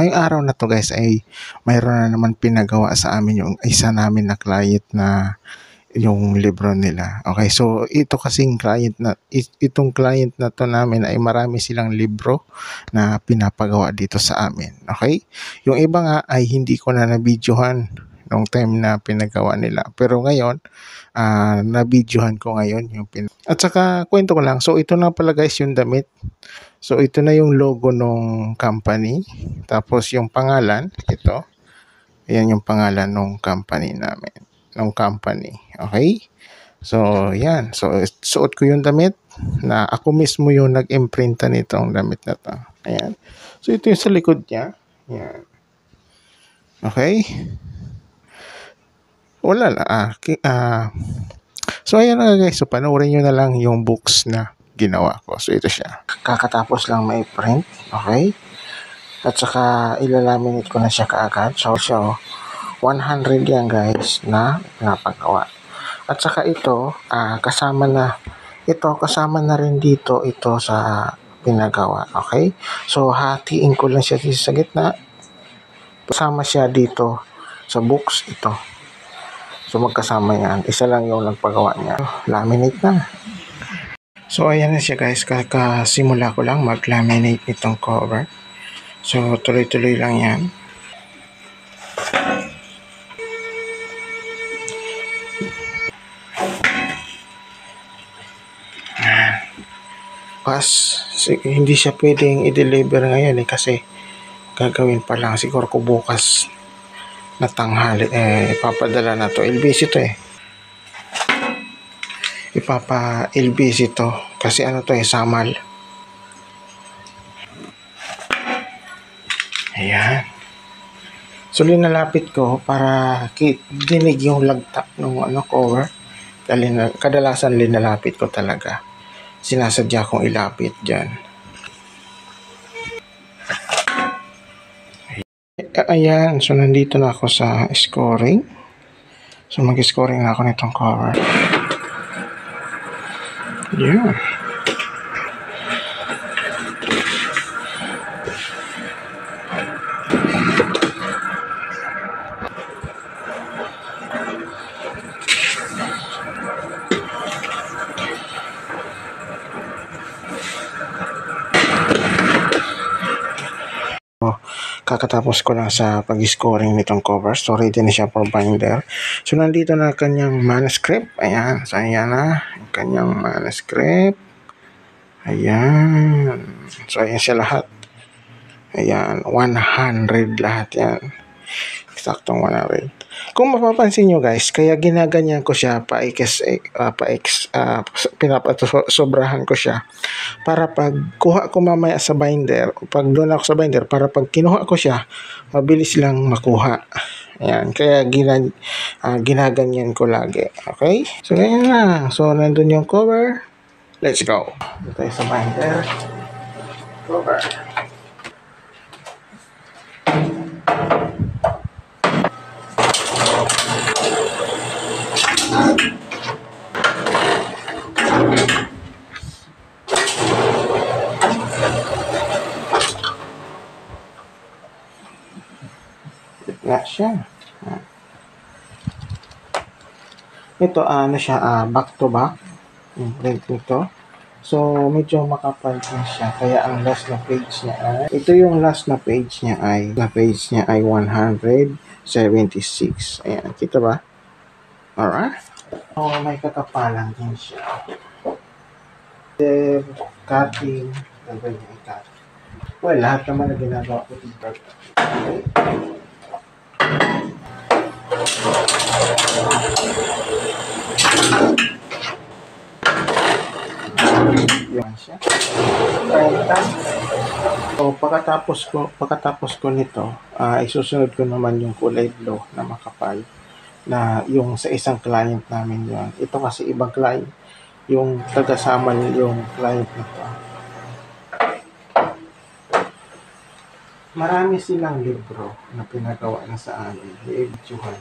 ngayong araw na to guys ay mayroon na naman pinagawa sa amin yung isa namin na client na yung libro nila. Okay, so itong client na to namin ay marami silang libro na pinapagawa dito sa amin. Okay, yung iba nga ay hindi ko na nabidyohan nung time na pinagawa nila, pero ngayon nabidyohan ko ngayon at saka kwento ko lang. So ito na pala guys yung damit. So ito na yung logo nung company, tapos yung pangalan ito, ayan yung pangalan nung company namin, nung company. Okay, so yan, so suot ko yung damit na ako mismo yung nag-imprinta nitong damit na to. Ayan, so ito yung sa likod niya. Ayan. Okay, wala na so ayan na guys, so panoorin nyo na lang yung books na ginawa ko. So ito siya, kakatapos lang may print. Okay, at saka ilalaminate ko na siya kaagad. So 100 yan guys na pinapagawa. At saka ito kasama na rin dito ito sa pinagawa. Okay, so hatiin ko lang siya sa gitna, kasama siya dito sa books ito. So magkasama yan, isa lang yung nagpagawa niya. Laminate na. So ayan na siya guys, kakasimula ko lang mag-laminate nitong cover. So tuloy-tuloy lang yan. Hindi siya pwedeng i-deliver ngayon kasi gagawin pa lang siguro ko bukas na tanghali. Ipapadala na to, LBC to LBC to kasi ano to Samal. Ayan, so linalapit ko para dinig yung lagtak ng cover. Kadalasan linalapit ko talaga, sinasadya kong ilapit dyan. Ayan, so nandito na ako sa scoring. So mag-scoring na ako nitong cover. Yeah. Kakatapos ko lang sa pag-scoring nitong cover. So ready na siya for binder. So nandito na kanyang manuscript. Ayan, so ayan na yung kanyang manuscript. Ayan, so ayan siya lahat. Ayan, 100 lahat yan, eksaktong 100. Kung mapapansin nyo guys, kaya ginaganyan ko siya pinapasobrahan ko siya para pag kuha ko mamaya sa binder, pag doon ako sa binder, para pag kinuha ko siya mabilis lang makuha. Ayan, kaya ginaganyan ko lagi. Okay, so ganyan na. So nandun yung cover, let's go. Dito tayo sa binder, cover. Na siya. Ito ano siya, back to back yung print nito. So medyo makapal din siya, kaya ang last na page niya ay yung last na page niya ay 176. Ayan, kita ba? Alright. Oh, may kakapalan din siya. Then cutting, gagawin niya i-cut. Well, lahat naman na ginagawa ko dito. Okay. Yan siya. So pagkatapos ko nito, isusunod ko naman yung kulay blue na makapal, na yung sa isang client namin yon. Ito kasi ibang client, yung taga-Samal yung client na to. Marami silang libro na pinagawa na sa amin, i-edituhan.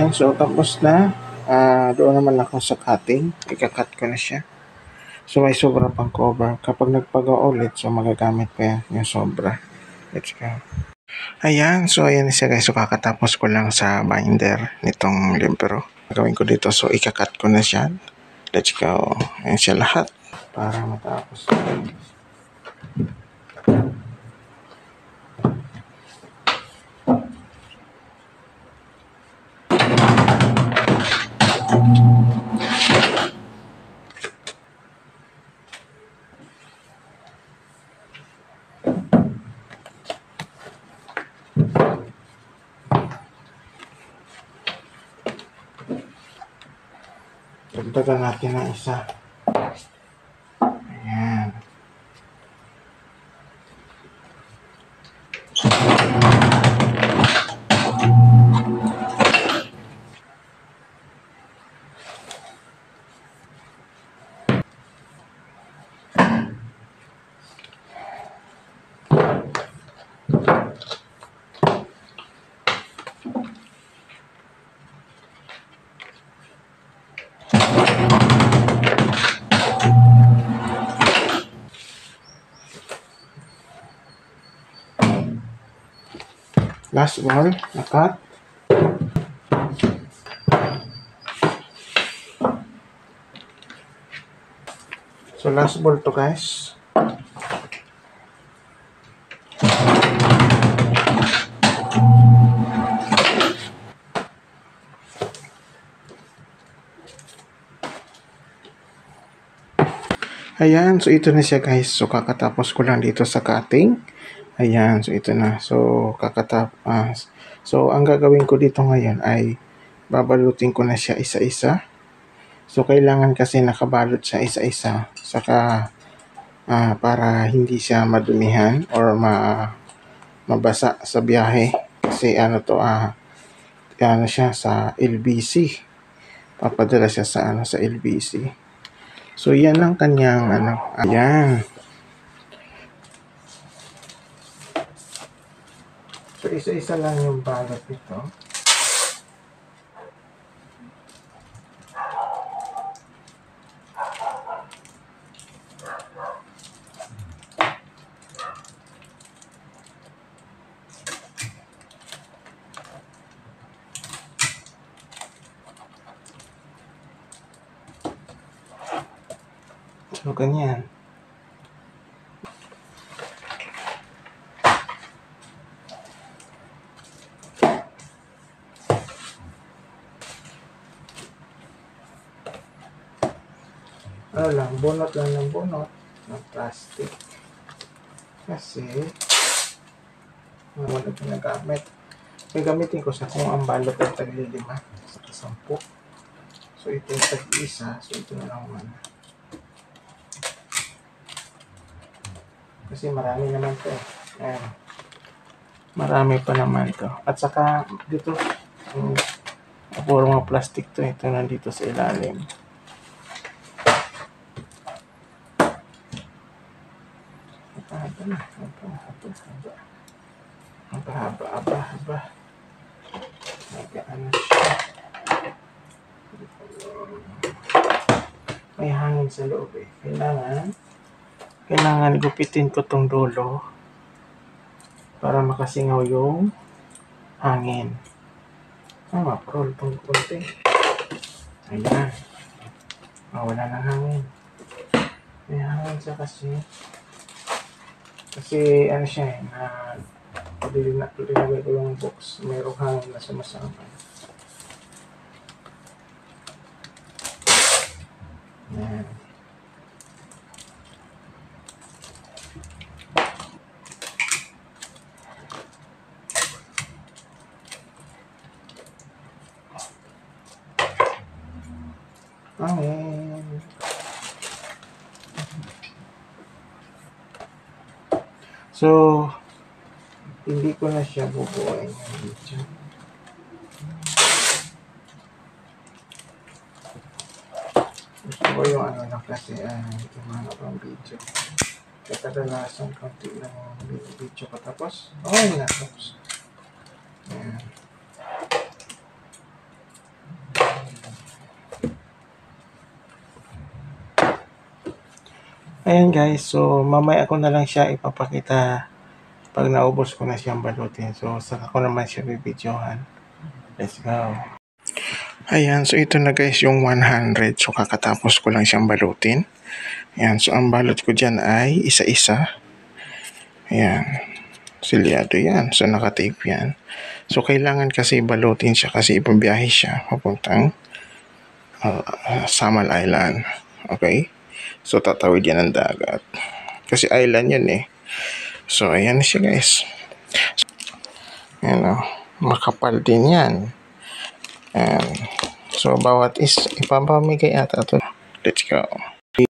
Ayan, so tapos na. Doon naman ako sa cutting. Ika-cut ko na siya. So may sobra pang cover. Kapag nagpagawa ulit, so magagamit ko yan, yung sobra. Let's go. Ayan, so ayan siya guys. So kakatapos ko lang sa binder nitong libro. Gagawin ko dito, so ika-cut ko na siya. Let's go. Ayan siya lahat. Para matapos. Dagdagan natin ng isa. Ayan. Last ball, nakat. So last ball to guys. Ayan, so ito na siya guys. So kakatapos ko lang dito sa cutting. Ayan, so ito na. So so ang gagawin ko dito ngayon ay babalutin ko na siya isa-isa. So kailangan kasi nakabalot siya isa-isa. Saka para hindi siya madumihan or mabasa sa biyahe. Kasi ano to, ano siya sa LBC. Papadala siya sa sa LBC. So yan ang kanyang ayan. So isa-isa lang yung balot nito. So ganyan. Ano lang, bunot lang ng bunot ng plastic. Kasi wala ginagamit. Gagamitin ko sa kung ang balot ay tag-5 sa 10. So ito yung tag-1. So ito na lang muna. Kasi marami naman to eh. Ayan. Marami pa naman to. At saka dito, puro mga plastic to. Ito nandito sa ilalim. Haba. Ano siya. May hangin sa loob eh. Kailangan gupitin ko tong dulo para makasingaw yung hangin. Ma-roll tong konti. Ayan. Wala ng hangin. May hangin siya kasi. Kasi ano siya eh, linagay ko yung box. Mayroong hangin na sumasama. Ayan. Hangin. So, hindi ko na siya bubuuin yung video. Gusto ko yung na kasi tumama pang video. Kaya kadalasan konti lang yung video ko tapos. Okay na tapos. Ayan. Ayan guys, so mamaya ko na lang siya ipapakita pag naubos ko na siyang balutin. So saka ko naman siya bibidyohan. Let's go. Ayan, so ito na guys yung 100. So kakatapos ko lang siyang balutin. Ayan, so ang balot ko dyan ay isa-isa. Ayan, silyado yan. So nakatape yan. So kailangan kasi balutin siya kasi ipabiyahe siya papuntang Samal Island. Okay? So tatawid yan ng dagat. Kasi island yan eh. So ayan siya guys. Ayan o. Makapal din yan. Ayan. So bawat ipapamigay ata ito. Let's go.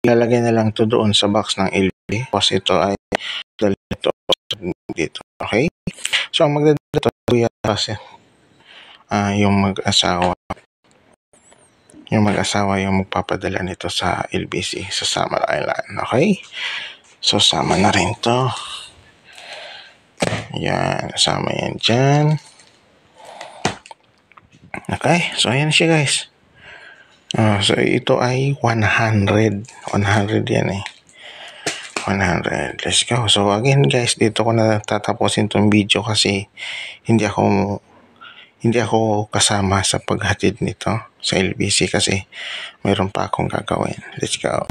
Ilalagay na lang to doon sa box ng LB. Tapos ito ay dito. Okay? So ang magdadala ito kasi yung mag-asawa. Yung mag-asawa yung magpapadala nito sa LBC sa Samal Island. Okay? So sama na rin to. Yan. Sama yan dyan. Okay? So ayan siya guys. So ito ay 100. 100 yan eh. 100. Let's go. So again guys, dito ko na tatapusin tong video kasi hindi ako kasama sa paghatid nito sa LBC kasi mayroon pa akong gagawin. Let's go.